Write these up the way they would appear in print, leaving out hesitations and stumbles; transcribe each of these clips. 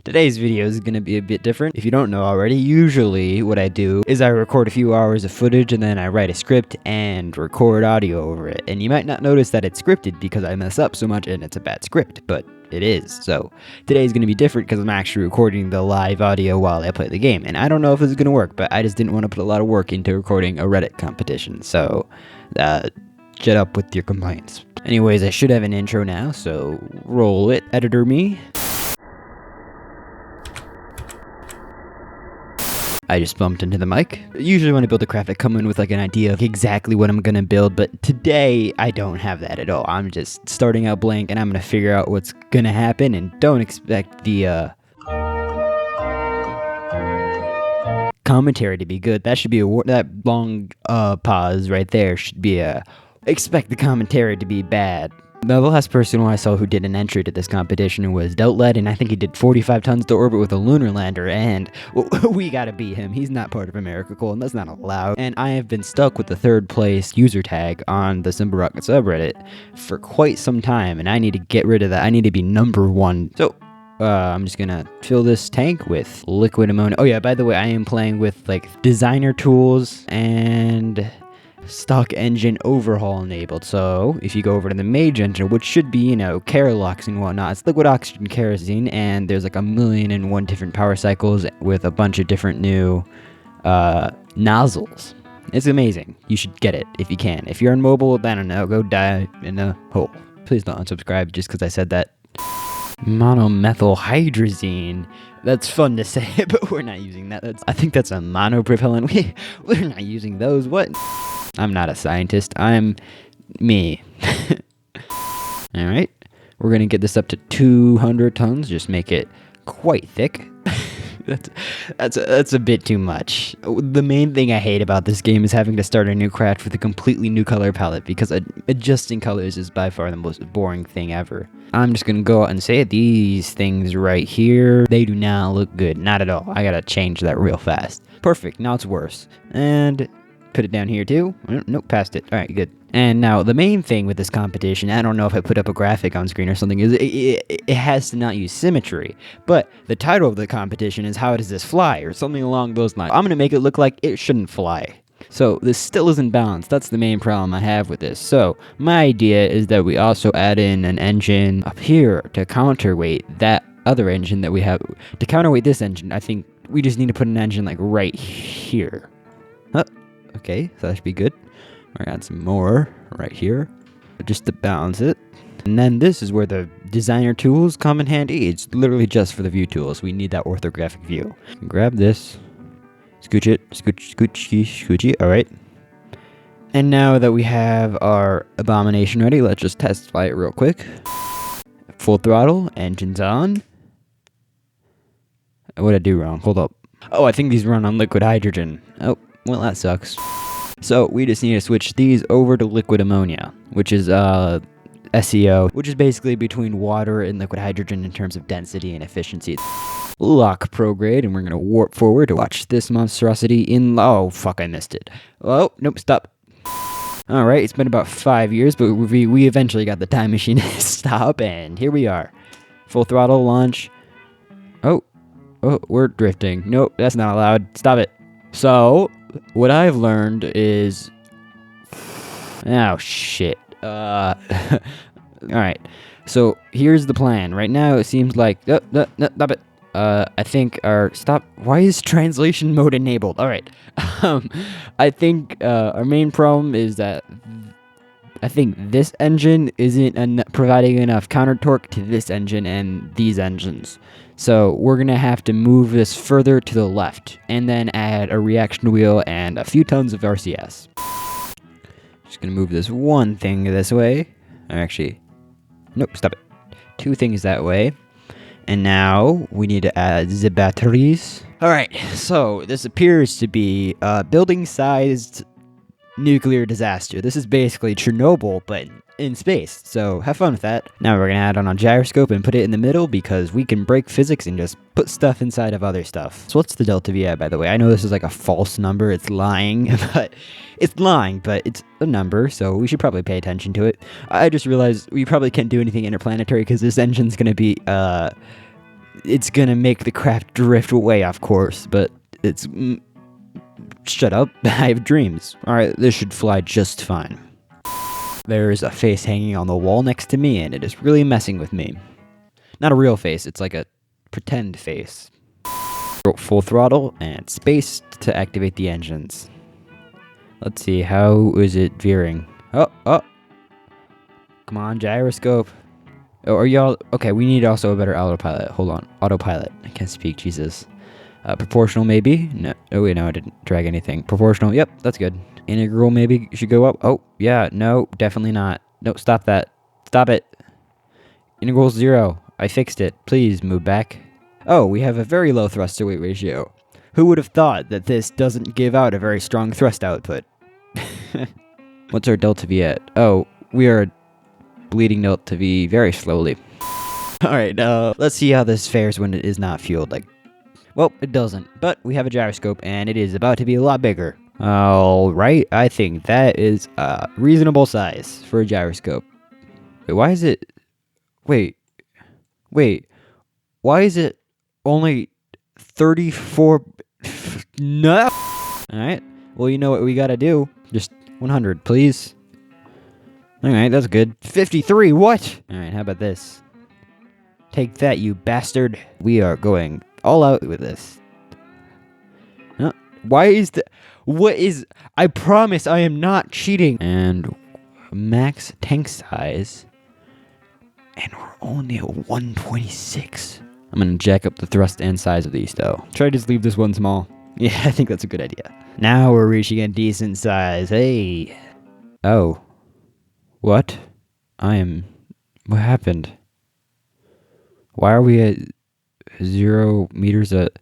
Today's video is going to be a bit different. If you don't know already, usually what I do is I record a few hours of footage and then I write a script and record audio over it. And you might not notice that it's scripted because I mess up so much and it's a bad script, but it is. So today's going to be different because I'm actually recording the live audio while I play the game. And I don't know if this is going to work, but I just didn't want to put a lot of work into recording a Reddit competition. So shut up with your complaints. Anyways, I should have an intro now, so roll it, editor me. I just bumped into the mic. Usually when I build a craft, I come in with like an idea of exactly what I'm gonna build, but today I don't have that at all. I'm just starting out blank and I'm gonna figure out what's gonna happen, and don't expect the commentary to be good. That should be that long pause right there should be expect the commentary to be bad. The last person I saw who did an entry to this competition was Deltled, and I think he did 45 tons to orbit with a lunar lander, and we gotta beat him. He's not part of America, Cole, and that's not allowed. And I have been stuck with the third place user tag on the Simplerockets Subreddit for quite some time, and I need to get rid of that. I need to be #1. So I'm just gonna fill this tank with liquid ammonia. Oh yeah, by the way, I am playing with like designer tools and stock engine overhaul enabled. So if you go over to the mage engine, which should be, Carolux and whatnot, it's liquid oxygen kerosene, and there's like 1,000,001 different power cycles with a bunch of different new nozzles. It's amazing. You should get it if you can. If you're on mobile, I don't know, go die in a hole. Please don't unsubscribe just because I said that. Monomethylhydrazine. That's fun to say, but we're not using that. I think that's a monopropellant. We're not using those. What? I'm not a scientist. I'm me. Alright. We're going to get this up to 200 tons. Just make it quite thick. That's a bit too much. The main thing I hate about this game is having to start a new craft with a completely new color palette, because adjusting colors is by far the most boring thing ever. I'm just gonna go out and say it. These things right here, they do not look good. Not at all. I gotta change that real fast. Perfect. Now it's worse. And put it down here too. Nope, past it. Alright, good. And now the main thing with this competition, I don't know if I put up a graphic on screen or something, is it has to not use symmetry. But the title of the competition is "How does this fly?" or something along those lines. I'm gonna make it look like it shouldn't fly. So this still isn't balanced. That's the main problem I have with this. So my idea is that we also add in an engine up here to counterweight that other engine that we have. To counterweight this engine, I think we just need to put an engine like right here. Oh, okay, so that should be good. We're gonna add some more right here, just to balance it. And then this is where the designer tools come in handy. It's literally just for the view tools. We need that orthographic view. Grab this, scooch it, scoochy, all right. And now that we have our abomination ready, let's just test fly it real quick. Full throttle, engines on. What did I do wrong? Hold up. Oh, I think these run on liquid hydrogen. Oh, well, that sucks. So we just need to switch these over to liquid ammonia, which is SEO, which is basically between water and liquid hydrogen in terms of density and efficiency. Lock prograde, and we're going to warp forward to watch this monstrosity in... Oh, fuck, I missed it. Oh, nope, stop. Alright, it's been about 5 years, but we eventually got the time machine to stop, and here we are. Full throttle, launch. Oh, we're drifting. Nope, that's not allowed. Stop it. So what I've learned is... Oh, shit. Alright. So, here's the plan. Right now, it seems like... No, stop it. I think our... Stop. Why is translation mode enabled? Alright. I think our main problem is that... I think this engine isn't providing enough counter torque to this engine and these engines. So we're going to have to move this further to the left and then add a reaction wheel and a few tons of RCS. Just going to move this one thing this way. Or actually, nope, stop it. 2 things that way. And now we need to add the batteries. Alright, so this appears to be a building-sized nuclear disaster. This is basically Chernobyl, but in space, so have fun with that. Now we're gonna add on a gyroscope and put it in the middle because we can break physics and just put stuff inside of other stuff. So what's the delta V at, by the way? I know this is like a false number, it's lying, but it's a number, so we should probably pay attention to it. I just realized we probably can't do anything interplanetary because this engine's gonna be it's gonna make the craft drift way off course, but it's... shut up. I have dreams. Alright, this should fly just fine. There is a face hanging on the wall next to me, and it is really messing with me. Not a real face, it's like a pretend face. Full throttle and space to activate the engines. Let's see, how is it veering? Oh. Come on, gyroscope. Oh, are y'all... Okay, we need also a better autopilot. Hold on. Autopilot. I can't speak, Jesus. Proportional, maybe? No. Oh, wait, no, I didn't drag anything. Proportional, yep, that's good. Integral, maybe should go up. Oh, yeah, no, definitely not. No, stop that. Stop it. Integral 0. I fixed it. Please move back. Oh, we have a very low thrust to weight ratio. Who would have thought that this doesn't give out a very strong thrust output? What's our delta V at? Oh, we are bleeding delta V very slowly. Alright, let's see how this fares when it is not fueled. Well, it doesn't, but we have a gyroscope and it is about to be a lot bigger. Alright, I think that is a reasonable size for a gyroscope. Wait, why is it... Wait, why is it only 34... No! Alright, well, you know what we gotta do. Just 100, please. Alright, that's good. 53, what? Alright, how about this? Take that, you bastard. We are going all out with this. Huh? Why is the... What is... I promise I am not cheating. And max tank size. And we're only at 126. I'm gonna jack up the thrust and size of these, though. Try to just leave this one small. Yeah, I think that's a good idea. Now we're reaching a decent size. Hey. Oh. What? What happened? Why are we at 0 meters at...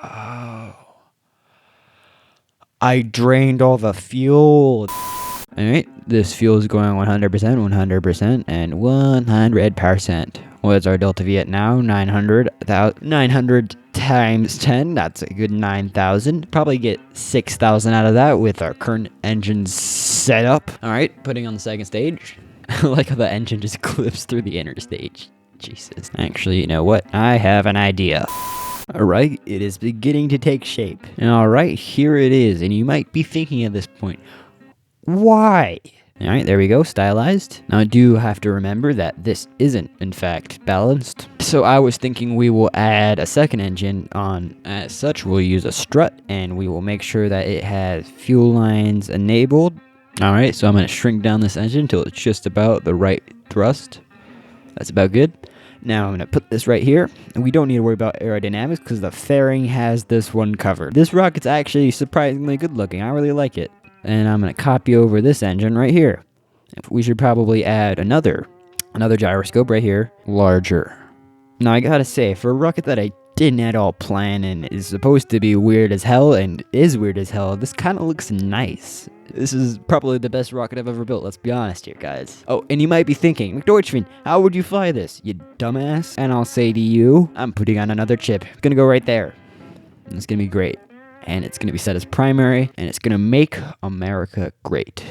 Oh. I drained all the fuel. Alright, this fuel is going 100%, 100%, and 100%. What's our delta V at now? 900 times 10, that's a good 9,000. Probably get 6,000 out of that with our current engine setup. Alright, putting on the second stage. I like how the engine just clips through the inner stage. Jesus. Actually, you know what? I have an idea. Alright, it is beginning to take shape. Alright, here it is, and you might be thinking at this point, why? Alright, there we go, stylized. Now I do have to remember that this isn't, in fact, balanced. So I was thinking we will add a second engine on. As such, we'll use a strut, and we will make sure that it has fuel lines enabled. Alright, so I'm going to shrink down this engine until it's just about the right thrust. That's about good. Now I'm going to put this right here, and we don't need to worry about aerodynamics because the fairing has this one covered. This rocket's actually surprisingly good looking. I really like it. And I'm going to copy over this engine right here. We should probably add another gyroscope right here, larger. Now I gotta say, for a rocket that I didn't at all plan and is supposed to be weird as hell and is weird as hell, this kind of looks nice. This is probably the best rocket I've ever built, let's be honest here, guys. Oh, and you might be thinking, McDeutschman, how would you fly this, you dumbass? And I'll say to you, I'm putting on another chip. It's gonna go right there. And it's gonna be great. And it's gonna be set as primary, and it's gonna make America great.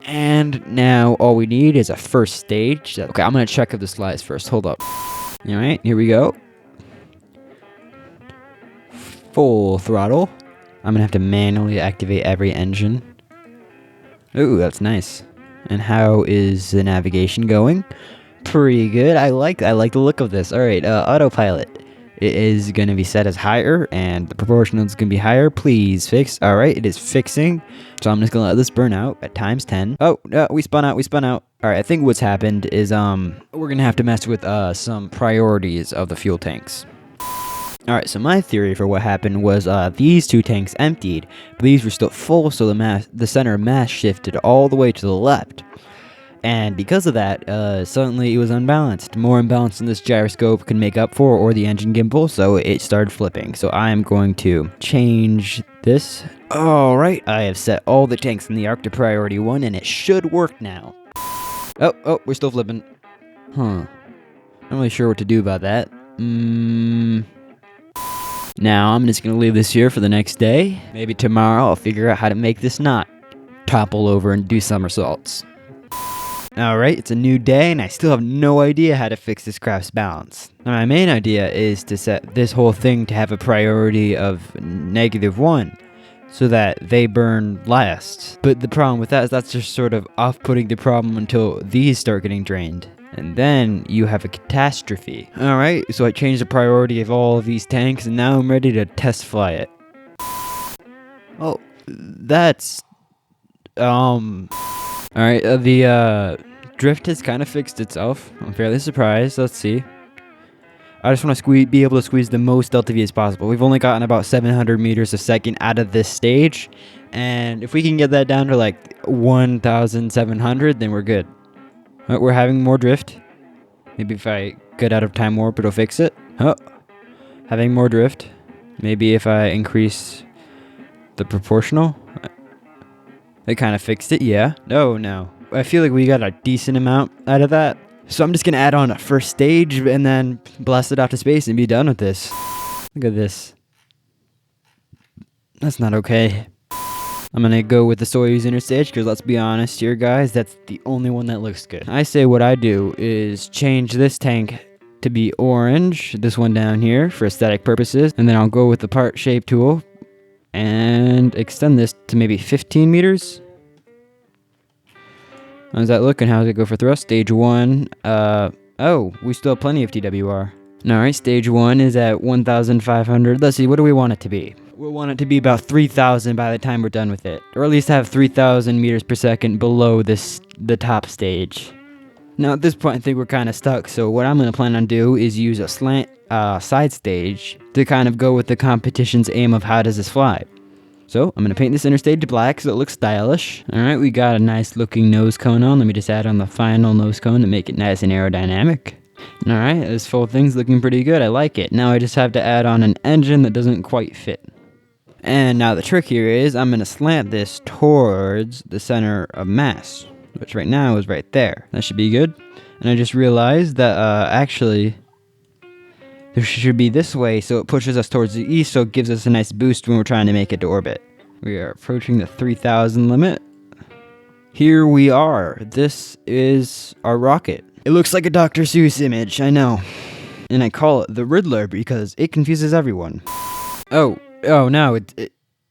And now all we need is a first stage. Okay, I'm gonna check if this flies first. Hold up. Alright, here we go. Full throttle. I'm gonna have to manually activate every engine. Ooh, that's nice. And how is the navigation going? Pretty good. I like the look of this. Alright, autopilot. It is going to be set as higher, and the proportional is going to be higher. Please fix. Alright, it is fixing. So I'm just going to let this burn out at times 10. Oh, no, we spun out. Alright, I think what's happened is we're going to have to mess with some priorities of the fuel tanks. Alright, so my theory for what happened was these two tanks emptied, but these were still full, so the center of mass shifted all the way to the left. And because of that, suddenly it was unbalanced. More imbalance than this gyroscope can make up for, or the engine gimbal, so it started flipping. So I am going to change this. Alright, I have set all the tanks in the arc to priority 1, and it should work now. Oh, we're still flipping. Huh. Not really sure what to do about that. Now, I'm just going to leave this here for the next day. Maybe tomorrow I'll figure out how to make this not topple over and do somersaults. Alright, it's a new day and I still have no idea how to fix this craft's balance. Now, my main idea is to set this whole thing to have a priority of -1 so that they burn last. But the problem with that is that's just sort of off-putting the problem until these start getting drained. And then you have a catastrophe. Alright, so I changed the priority of all of these tanks and now I'm ready to test fly it. Oh, that's... Alright, the drift has kind of fixed itself. I'm fairly surprised. Let's see. I just want to be able to squeeze the most delta V as possible. We've only gotten about 700 meters a second out of this stage. And if we can get that down to like 1,700, then we're good. Right, we're having more drift. Maybe if I get out of time warp, it'll fix it. Oh, having more drift. Maybe if I increase the proportional. It kind of fixed it, yeah. No. I feel like we got a decent amount out of that. So I'm just going to add on a first stage and then blast it off to space and be done with this. Look at this. That's not okay. I'm going to go with the Soyuz interstage because let's be honest here, guys. That's the only one that looks good. I say what I do is change this tank to be orange. This one down here for aesthetic purposes. And then I'll go with the part shape tool and extend this to maybe 15 meters. How's that looking? How's it go for thrust? Stage 1. Oh, we still have plenty of TWR. Alright, stage 1 is at 1,500. Let's see, what do we want it to be? We want it to be about 3,000 by the time we're done with it. Or at least have 3,000 meters per second below the top stage. Now at this point I think we're kind of stuck, so what I'm going to plan on do is use a slant side stage to kind of go with the competition's aim of how does this fly. So I'm going to paint this interstage black so it looks stylish. Alright, we got a nice looking nose cone on. Let me just add on the final nose cone to make it nice and aerodynamic. Alright, this full thing's looking pretty good. I like it. Now I just have to add on an engine that doesn't quite fit. And now the trick here is I'm going to slant this towards the center of mass, which right now is right there. That should be good. And I just realized that actually this should be this way, so it pushes us towards the east, so it gives us a nice boost when we're trying to make it to orbit. We are approaching the 3,000 limit. Here we are. This is our rocket. It looks like a Dr. Seuss image, I know. And I call it the Riddler because it confuses everyone. Oh no,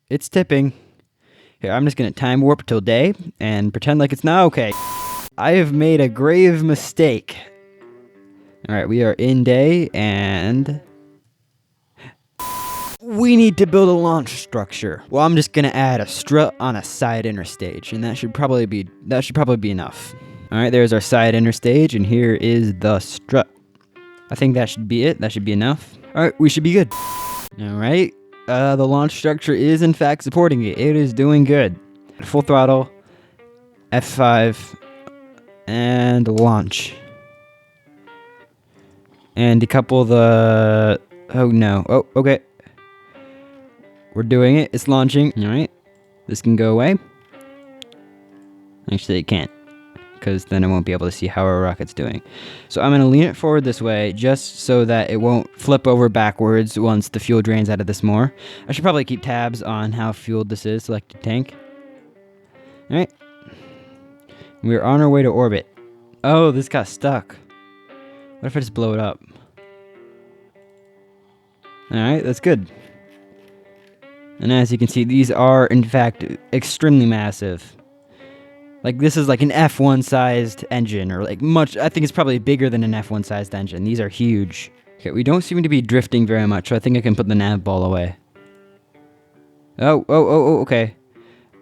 it's tipping. Here, I'm just gonna time warp till day and pretend like it's not okay. I have made a grave mistake. Alright, we are in day, and we need to build a launch structure. Well, I'm just gonna add a strut on a side interstage, and that should probably be enough. Alright, there's our side interstage, and here is the strut. I think that should be it. That should be enough. Alright, we should be good. Alright, the launch structure is in fact supporting it. It is doing good. Full throttle, F5, and launch. And decouple the... Oh no. Oh, okay. We're doing it. It's launching. Alright. This can go away. Actually, it can't. Because then I won't be able to see how our rocket's doing. So I'm going to lean it forward this way just so that it won't flip over backwards once the fuel drains out of this more. I should probably keep tabs on how fueled this is. Selected tank. Alright. We're on our way to orbit. Oh, this got stuck. What if I just blow it up? Alright, that's good. And as you can see, these are, in fact, extremely massive. Like, this is like an F1 sized engine, or like much, I think it's probably bigger than an F1 sized engine. These are huge. Okay, we don't seem to be drifting very much, so I think I can put the nav ball away. Oh, okay.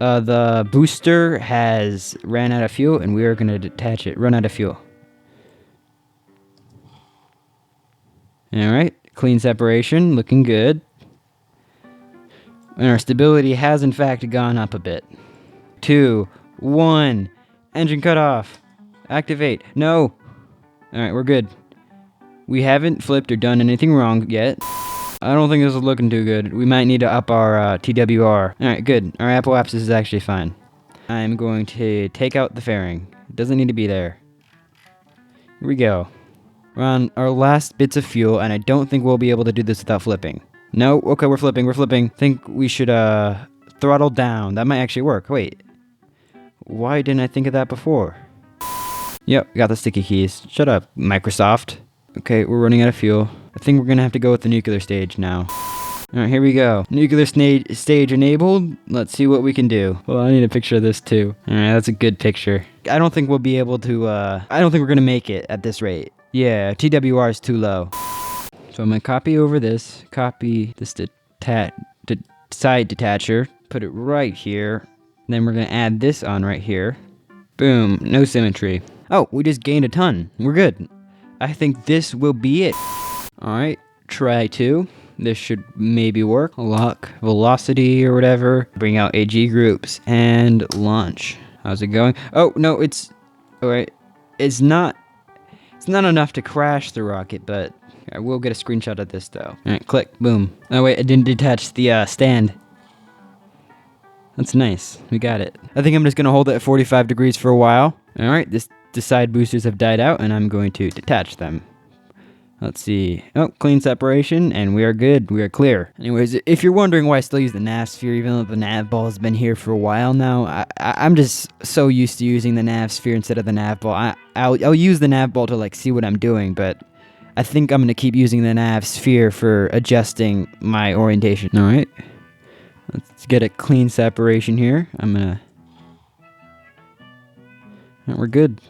The booster has ran out of fuel, and we are going to detach it. Run out of fuel. Alright, clean separation, looking good. And our stability has in fact gone up a bit. 2, 1, engine cut off. Activate. No. Alright, we're good. We haven't flipped or done anything wrong yet. I don't think this is looking too good. We might need to up our TWR. Alright, good. Our Apple Apps is actually fine. I'm going to take out the fairing. It doesn't need to be there. Here we go. We're on our last bits of fuel, and I don't think we'll be able to do this without flipping. No, okay, we're flipping. Think we should, throttle down. That might actually work. Wait. Why didn't I think of that before? Yep, got the sticky keys. Shut up, Microsoft. Okay, we're running out of fuel. I think we're gonna have to go with the nuclear stage now. Alright, here we go. Nuclear stage enabled. Let's see what we can do. Well, I need a picture of this too. Alright, that's a good picture. I don't think we'll be able to, I don't think we're gonna make it at this rate. Yeah, TWR is too low. So I'm gonna copy over this, copy this side detacher, put it right here. Then we're gonna add this on right here. Boom, no symmetry. Oh, we just gained a ton. We're good. I think this will be it. Alright, try 2. This should maybe work. Lock velocity or whatever. Bring out AG groups and launch. How's it going? Oh, no, it's... Alright, it's not enough to crash the rocket, but I will get a screenshot of this though. Alright, click, boom. Oh wait, I didn't detach the stand. That's nice. We got it. I think I'm just gonna hold it at 45 degrees for a while. Alright, the side boosters have died out and I'm going to detach them. Let's see. Oh, clean separation, and we are good. We are clear. Anyways, if you're wondering why I still use the nav sphere, even though the nav ball has been here for a while now, I'm just so used to using the nav sphere instead of the nav ball. I'll use the nav ball to like see what I'm doing, but I think I'm gonna keep using the nav sphere for adjusting my orientation. All right, let's get a clean separation here. Alright, we're good.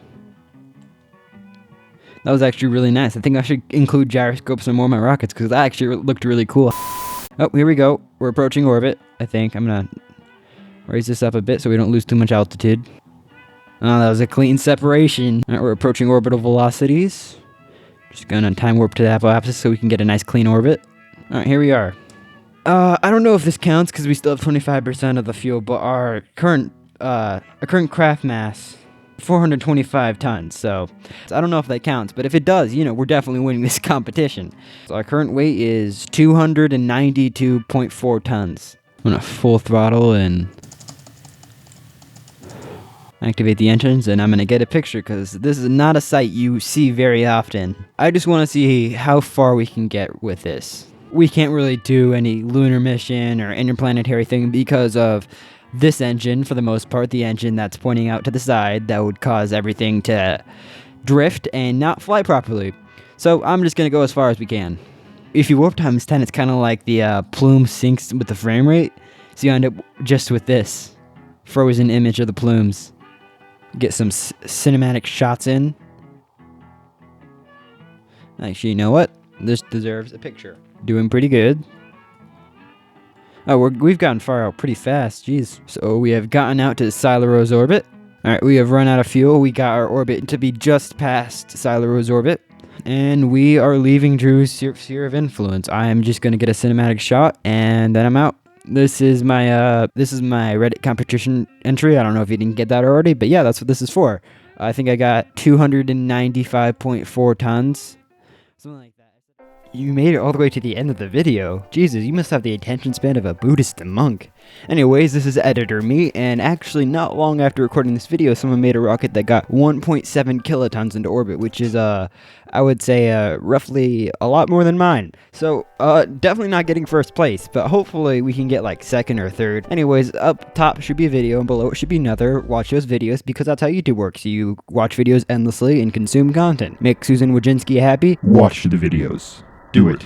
That was actually really nice. I think I should include gyroscopes in more of my rockets because that actually looked really cool. Oh, here we go. We're approaching orbit, I think. I'm going to raise this up a bit so we don't lose too much altitude. Oh, that was a clean separation. All right, we're approaching orbital velocities. Just going to time warp to the apoapsis so we can get a nice clean orbit. All right, here we are. I don't know if this counts because we still have 25% of the fuel, but our current craft mass... 425 tons, so I don't know if that counts, but if it does, you know, we're definitely winning this competition. So our current weight is 292.4 tons. I'm gonna full throttle and activate the engines, and I'm gonna get a picture because this is not a sight you see very often. I just want to see how far we can get with this. We can't really do any lunar mission or interplanetary thing because of this engine, for the most part, the engine that's pointing out to the side that would cause everything to drift and not fly properly. So I'm just going to go as far as we can. If you warp times 10, it's kind of like the plume syncs with the frame rate. So you end up just with this frozen image of the plumes. Get some cinematic shots in. Actually, you know what? This deserves a picture. Doing pretty good. Oh, we've gotten far out pretty fast, jeez. So we have gotten out to Simplerockets orbit. Alright, we have run out of fuel. We got our orbit to be just past Simplerockets orbit. And we are leaving Drew's sphere of influence. I am just going to get a cinematic shot, and then I'm out. This is my Reddit competition entry. I don't know if you didn't get that already, but yeah, that's what this is for. I think I got 295.4 tons. Something like that. You made it all the way to the end of the video. Jesus, you must have the attention span of a Buddhist monk. Anyways, this is Editor Me, and actually not long after recording this video, someone made a rocket that got 1.7 kilotons into orbit, which is, I would say, roughly a lot more than mine. So, definitely not getting first place, but hopefully we can get, like, second or third. Anyways, up top should be a video, and below it should be another. Watch those videos, because that's how YouTube works. You watch videos endlessly and consume content. Make Susan Wojcinski happy. Watch the videos. Do it.